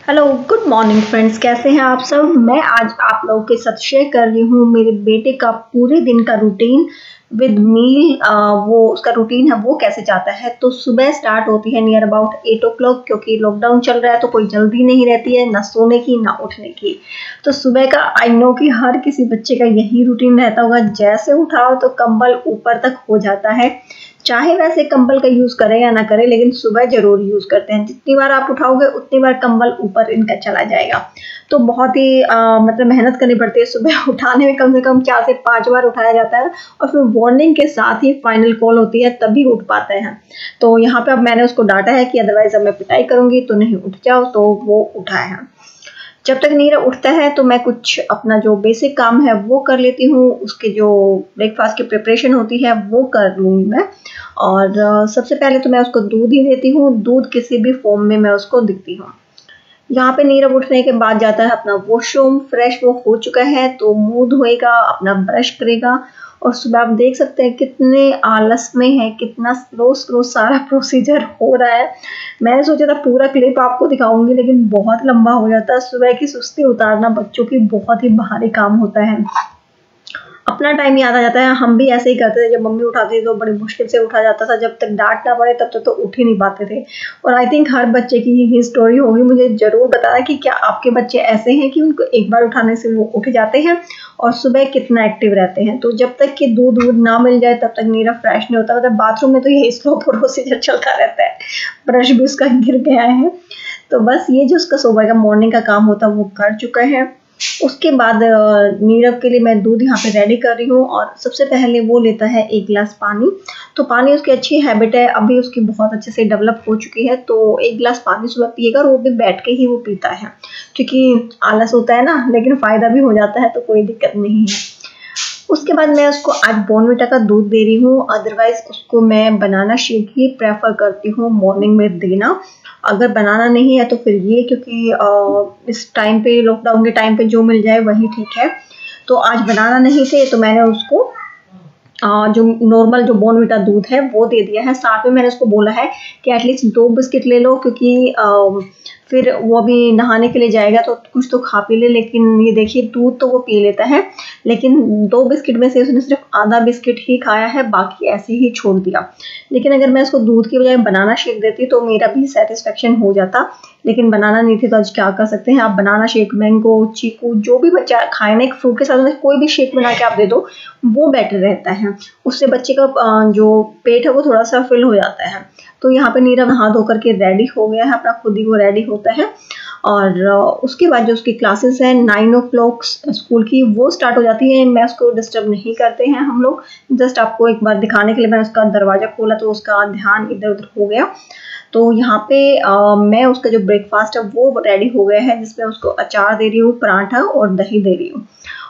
Hello, good morning friends. कैसे हैं आप सब। मैं आज आप लोगों के साथ शेयर कर रही हूँ मेरे बेटे का पूरे दिन का रूटीन विद मील। वो उसका रूटीन है वो कैसे जाता है। तो सुबह स्टार्ट होती है नियर अबाउट 8 o'clock, क्योंकि लॉकडाउन चल रहा है तो कोई जल्दी नहीं रहती है ना सोने की ना उठने की। तो सुबह का आई नो कि हर किसी बच्चे का यही रूटीन रहता होगा, जैसे उठाओ तो कंबल ऊपर तक हो जाता है। चाहे वैसे कंबल का यूज करें या ना करें, लेकिन सुबह जरूर यूज करते हैं। जितनी बार आप उठाओगे उतनी बार कंबल ऊपर इनका चला जाएगा। तो बहुत ही मतलब मेहनत करनी पड़ती है सुबह उठाने में। कम से कम 4 से 5 बार उठाया जाता है और फिर वार्निंग के साथ ही फाइनल कॉल होती है, तभी उठ पाते हैं। तो यहाँ पे अब मैंने उसको डांटा है कि अदरवाइज अब मैं पिटाई करूंगी तो नहीं उठ जाओ। तो वो उठा है। जब तक नीरव उठता है तो मैं कुछ अपना जो बेसिक काम है वो कर लेती हूँ। उसके जो ब्रेकफास्ट की प्रिपरेशन होती है वो कर लूँगी मैं। और सबसे पहले तो मैं उसको दूध ही देती हूँ। दूध किसी भी फॉर्म में मैं उसको देती हूँ। यहाँ पे नीरव उठने के बाद जाता है अपना वॉशरूम। फ्रेश वो हो चुका है तो मुंह धोएगा, अपना ब्रश करेगा। और सुबह आप देख सकते हैं कितने आलस में है, कितना स्लो स्लो सारा प्रोसीजर हो रहा है। मैंने सोचा था पूरा क्लिप आपको दिखाऊंगी, लेकिन बहुत लंबा हो जाता है। सुबह की सुस्ती उतारना बच्चों की बहुत ही भारी काम होता है। अपना टाइम याद आ जाता है। हम भी ऐसे ही करते थे, जब मम्मी उठाती थी तो बड़ी मुश्किल से उठा जाता था। जब तक डांट ना पड़े तब तक तो उठ ही नहीं पाते थे। और आई थिंक हर बच्चे की यही स्टोरी होगी। मुझे जरूर बताना कि क्या आपके बच्चे ऐसे हैं कि उनको एक बार उठाने से वो उठ जाते हैं और सुबह कितना एक्टिव रहते हैं। तो जब तक कि दूध ना मिल जाए तब तक नीरव फ्रेश नहीं होता। मतलब बाथरूम में तो यही स्लो प्रोसीजर चलता रहता है। ब्रश भी उसका गिर गया है। तो बस ये जो उसका सुबह का मॉर्निंग का काम होता है वो कर चुका है। उसके बाद नीरव के लिए मैं दूध यहाँ पे रेडी कर रही हूँ। और सबसे पहले वो लेता है 1 गिलास पानी। तो पानी उसकी अच्छी हैबिट है, अभी उसकी बहुत अच्छे से डेवलप हो चुकी है। तो 1 गिलास पानी सुबह पिएगा और वो भी बैठ के ही वो पीता है, क्योंकि आलस होता है ना, लेकिन फायदा भी हो जाता है तो कोई दिक्कत नहीं है। उसके बाद मैं उसको आज बॉर्नविटा का दूध दे रही हूँ। अदरवाइज उसको मैं बनाना शेक ही प्रेफर करती हूँ मॉर्निंग में देना। अगर बनाना नहीं है तो फिर ये, क्योंकि इस टाइम पे लॉकडाउन के टाइम पे जो मिल जाए वही ठीक है। तो आज बनाना नहीं थे तो मैंने उसको जो नॉर्मल जो बॉर्नविटा दूध है वो दे दिया है। साथ में मैंने उसको बोला है कि एटलीस्ट 2 बिस्किट ले लो, क्योंकि फिर वो अभी नहाने के लिए जाएगा तो कुछ तो खा पी ले। लेकिन ये देखिए दूध तो वो पी लेता है, लेकिन 2 बिस्किट में से उसने सिर्फ आधा बिस्किट ही खाया है, बाकी ऐसे ही छोड़ दिया। लेकिन अगर मैं उसको दूध की बजाय बनाना शेक देती तो मेरा भी सेटिस्फेक्शन हो जाता। लेकिन बनाना नहीं थी तो आज क्या कर सकते हैं। आप बनाना शेक, मैंगो, चीकू, जो भी बच्चा खाए ना, एक फ्रूट के साथ कोई भी शेक बना के आप दे दो, वो बेटर रहता है। उससे बच्चे का जो पेट है वो थोड़ा सा फिल हो जाता है। तो यहाँ पे नीरव नहा धो करके रेडी हो गया है, अपना खुद ही वो रेडी होता है। और उसके बाद जो उसकी क्लासेस है 9 o'clock स्कूल की वो स्टार्ट हो जाती है। मैं उसको डिस्टर्ब नहीं करते हैं हम लोग। जस्ट आपको एक बार दिखाने के लिए मैंने उसका दरवाजा खोला तो उसका ध्यान इधर उधर हो गया। तो यहाँ पे मैं उसका जो ब्रेकफास्ट है वो रेडी हो गया है, जिसमें उसको अचार दे रही हूँ, पराठा और दही दे रही हूँ।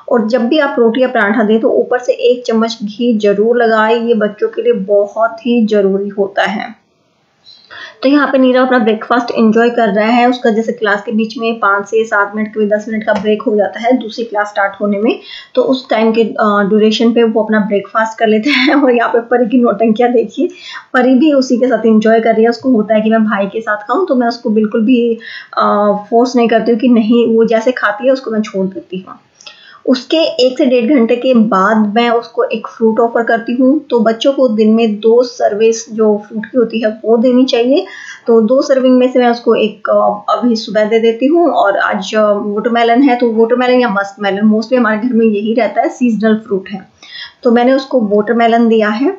और जब भी आप रोटी या पराठा दें तो ऊपर से 1 चम्मच घी जरूर लगाएं। ये बच्चों के लिए बहुत ही जरूरी होता है। तो यहाँ पे नीरव अपना ब्रेकफास्ट एंजॉय कर रहा है। उसका जैसे क्लास के बीच में 5 से 7 मिनट के 10 मिनट का ब्रेक हो जाता है दूसरी क्लास स्टार्ट होने में। तो उस टाइम के ड्यूरेशन पे वो अपना ब्रेकफास्ट कर लेते हैं। और यहाँ पे परी की नौटंकियाँ देखिए, परी भी उसी के साथ एंजॉय कर रही है। उसको होता है कि मैं भाई के साथ खाऊं, तो मैं उसको बिल्कुल भी फोर्स नहीं करती हूँ कि नहीं, वो जैसे खाती है उसको मैं छोड़ देती हूँ। उसके 1 से 1.5 घंटे के बाद मैं उसको एक फ्रूट ऑफर करती हूँ। तो बच्चों को दिन में 2 सर्विस जो फ्रूट की होती है वो देनी चाहिए। तो 2 सर्विंग में से मैं उसको एक अभी सुबह दे देती हूँ। और आज वाटरमेलन है तो वाटरमेलन या मस्कमेलन, मोस्टली हमारे घर में यही रहता है, सीजनल फ्रूट है। तो मैंने उसको वाटरमेलन दिया है।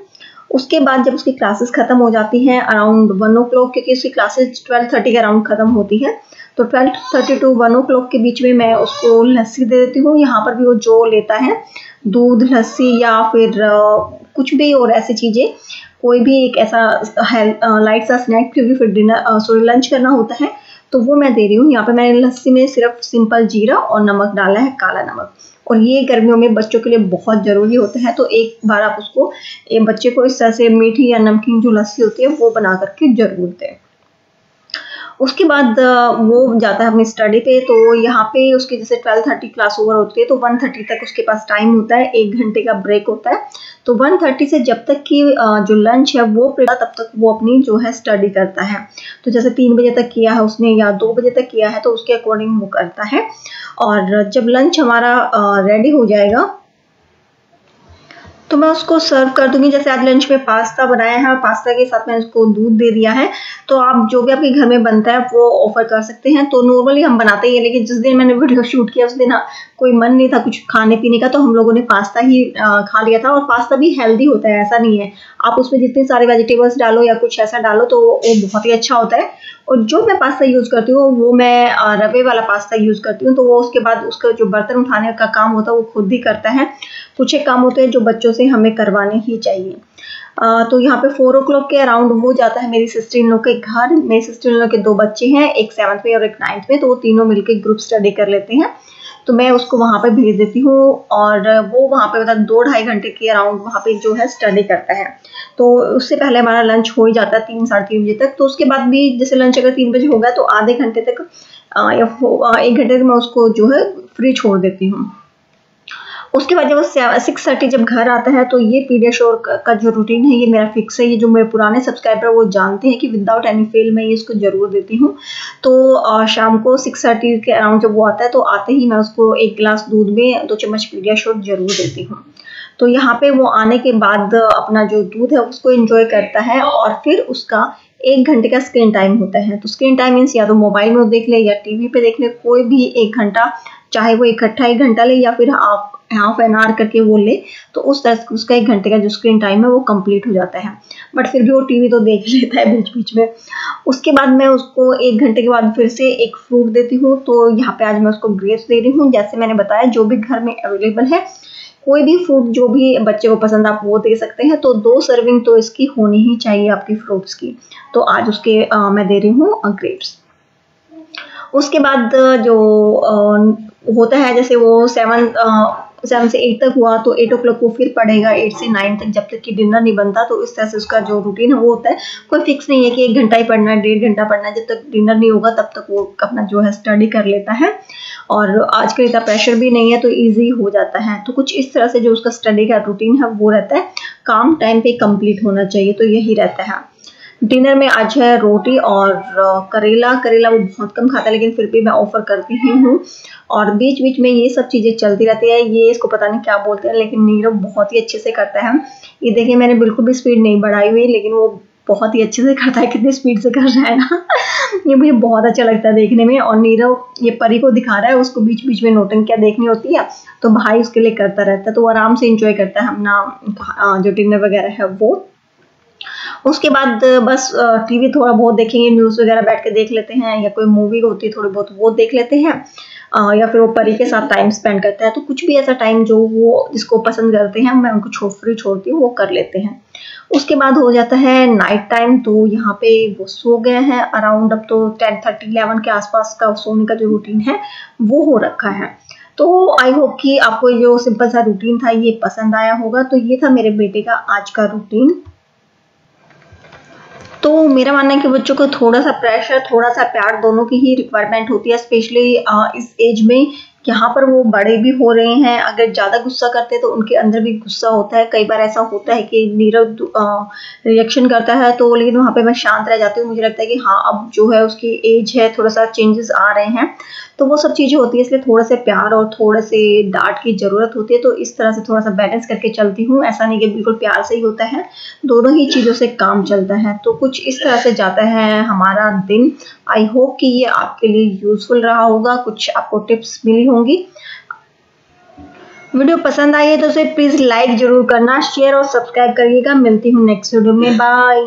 उसके बाद जब उसकी क्लासेस खत्म हो जाती हैं अराउंड 1 o'clock, क्योंकि उसकी क्लासेस 12:30 के अराउंड खत्म होती है, तो 12:30 to 1 o'clock के बीच में मैं उसको लस्सी दे देती हूँ। यहाँ पर भी वो जो लेता है, दूध, लस्सी या फिर कुछ भी और ऐसी चीज़ें, कोई भी एक ऐसा लाइट सा स्नैक, क्योंकि फिर लंच करना होता है, तो वो मैं दे रही हूँ। यहाँ पे मैंने लस्सी में सिर्फ सिंपल जीरा और नमक डाला है, काला नमक। और ये गर्मियों में बच्चों के लिए बहुत ज़रूरी होता है। तो एक बार आप उसको, बच्चे को इस तरह से मीठी या नमकीन जो लस्सी होती है वो बना करके जरूर दें। उसके बाद वो जाता है अपनी स्टडी पे। तो यहाँ पे उसकी जैसे 12:30 क्लास ओवर होती है तो 1:30 तक उसके पास टाइम होता है, 1 घंटे का ब्रेक होता है। तो 1:30 से जब तक की जो लंच है वो तब तक वो अपनी जो है स्टडी करता है। तो जैसे 3 बजे तक किया है उसने या 2 बजे तक किया है तो उसके अकॉर्डिंग वो करता है। और जब लंच हमारा रेडी हो जाएगा तो मैं उसको सर्व कर दूंगी। जैसे आज लंच में पास्ता बनाया है और पास्ता के साथ मैंने उसको दूध दे दिया है। तो आप जो भी आपके घर में बनता है वो ऑफर कर सकते हैं। तो नॉर्मली हम बनाते ही हैं, लेकिन जिस दिन मैंने वीडियो शूट किया उस दिन कोई मन नहीं था कुछ खाने पीने का, तो हम लोगों ने पास्ता ही खा लिया था। और पास्ता भी हेल्दी होता है, ऐसा नहीं है। आप उसमें जितनी सारी वेजिटेबल्स डालो या कुछ ऐसा डालो तो वो बहुत ही अच्छा होता है। और जो मैं पास्ता यूज़ करती हूँ वो मैं रवे वाला पास्ता यूज़ करती हूँ। तो वो उसके बाद उसका जो बर्तन उठाने का काम होता है वो खुद ही करता है। कुछ एक काम होते हैं जो बच्चों से हमें करवाने ही चाहिए। तो यहाँ पे 4 o'clock के अराउंड हो जाता है मेरी सिस्टर इन लॉ के घर। मेरी सिस्टर इन लॉ के 2 बच्चे हैं, एक 7th में और एक 9th में। तो वो तीनों मिलकर ग्रुप स्टडी कर लेते हैं। तो मैं उसको वहाँ पे भेज देती हूँ और वो वहाँ पे मतलब 2-2.5 घंटे के अराउंड वहाँ पे जो है स्टडी करता है। तो उससे पहले हमारा लंच हो ही जाता है 3-3:30 बजे तक। तो उसके बाद भी जैसे लंच अगर 3 बजे होगा तो आधे घंटे तक या 1 घंटे तक मैं उसको जो है फ्री छोड़ देती हूँ। उसके बाद जब वो 6:30 जब घर आता है तो ये पीडियाश्योर का जो रूटीन है ये मेरा फिक्स है। ये जो मेरे पुराने सब्सक्राइबर वो जानते हैं कि विदाउट एनी फेल मैं ये इसको जरूर देती हूँ। तो शाम को 6:30 के अराउंड जब वो आता है तो आते ही मैं उसको 1 गिलास दूध में 2 चम्मच पीडियाश्योर जरूर देती हूँ। तो यहाँ पे वो आने के बाद अपना जो दूध है उसको एंजॉय करता है और फिर उसका 1 घंटे का स्क्रीन टाइम होता है। तो स्क्रीन टाइम मीन्स या तो मोबाइल में देख ले या टीवी पे देख ले, कोई भी 1 घंटा, चाहे वो इकट्ठा 1 घंटा ले या फिर हाफ एन आवर करके वो ले। तो उस तरह से उसका 1 घंटे का जो स्क्रीन टाइम है वो कंप्लीट हो जाता है। बट फिर भी वो टीवी तो देख लेता है बीच बीच में। उसके बाद मैं उसको 1 घंटे के बाद फिर से एक फ्रूट देती हूँ। तो यहाँ पे आज मैं उसको ग्रेप्स दे रही हूँ। जैसे मैंने बताया जो भी घर में अवेलेबल है, कोई भी फ्रूट जो भी बच्चे को पसंद आप वो दे सकते हैं। तो 2 सर्विंग तो इसकी होनी ही चाहिए आपकी फ्रूट्स की। तो आज उसके मैं दे रही हूँ ग्रेप्स। उसके बाद जो होता है जैसे वो 7 से 8 तक हुआ तो 8 o'clock को फिर पढ़ेगा, 8 से 9 तक जब तक कि डिनर नहीं बनता। तो इस तरह से उसका जो रूटीन है वो होता है। कोई फिक्स नहीं है कि 1 घंटा ही पढ़ना है, 1.5 घंटा पढ़ना है। जब तक डिनर नहीं होगा तब तक वो अपना जो है स्टडी कर लेता है। और आजकल इतना प्रेशर भी नहीं है तो इजी हो जाता है। तो कुछ इस तरह से जो उसका स्टडी का रूटीन है वो रहता है। काम टाइम पे कंप्लीट होना चाहिए, तो यही रहता है। डिनर में आज है रोटी और करेला वो बहुत कम खाता है लेकिन फिर भी मैं ऑफर करती ही हूँ। और बीच बीच में ये सब चीज़ें चलती रहती है। ये इसको पता नहीं क्या बोलते हैं लेकिन नीरव बहुत ही अच्छे से करता है। ये देखिए मैंने बिल्कुल भी स्पीड नहीं बढ़ाई हुई लेकिन वो बहुत ही अच्छे से करता है। कितनी स्पीड से कर रहा है ना ये मुझे बहुत अच्छा लगता है देखने में। और नीरव ये परी को दिखा रहा है, उसको बीच बीच में नौटंकियाँ देखनी होती है तो भाई उसके लिए करता रहता है। तो वो आराम से इंजॉय करता है अपना जो डिनर वगैरह है वो। उसके बाद बस टीवी थोड़ा बहुत देखेंगे, न्यूज़ वगैरह बैठ के देख लेते हैं या कोई मूवी होती है थोड़ी बहुत वो देख लेते हैं। या फिर वो परी के साथ टाइम स्पेंड करता है। तो कुछ भी ऐसा टाइम जो वो जिसको पसंद करते हैं मैं उनको फ्री छोड़ती हूँ, वो कर लेते हैं। उसके बाद हो जाता है नाइट टाइम। तो यहाँ पे वो सो गए हैं अराउंड, अब तो 10:30-11 के आसपास का सोने का जो रूटीन है वो हो रखा है। तो आई होप कि आपको जो सिंपल सा रूटीन था ये पसंद आया होगा। तो ये था मेरे बेटे का आज का रूटीन। तो मेरा मानना है कि बच्चों को थोड़ा सा प्रेशर, थोड़ा सा प्यार दोनों की ही रिक्वायरमेंट होती है, स्पेशली इस एज में। यहाँ पर वो बड़े भी हो रहे हैं, अगर ज़्यादा गुस्सा करते हैं तो उनके अंदर भी गुस्सा होता है। कई बार ऐसा होता है कि नीरव रिएक्शन करता है तो लेकिन वहाँ पे मैं शांत रह जाती हूँ। मुझे लगता है कि हाँ अब जो है उसकी एज है, थोड़ा सा चेंजेस आ रहे हैं। तो वो सब चीज़ें होती है, इसलिए थोड़ा से प्यार और थोड़े से डांट की ज़रूरत होती है। तो इस तरह से थोड़ा सा बैलेंस करके चलती हूँ। ऐसा नहीं कि बिल्कुल प्यार से ही होता है, दोनों ही चीज़ों से काम चलता है। तो कुछ इस तरह से जाता है हमारा दिन। आई होप कि ये आपके लिए यूजफुल रहा होगा, कुछ आपको टिप्स मिली होंगी। वीडियो पसंद आई है तो उसे प्लीज़ लाइक जरूर करना, शेयर और सब्सक्राइब करिएगा। मिलती हूँ नेक्स्ट वीडियो में, बाय।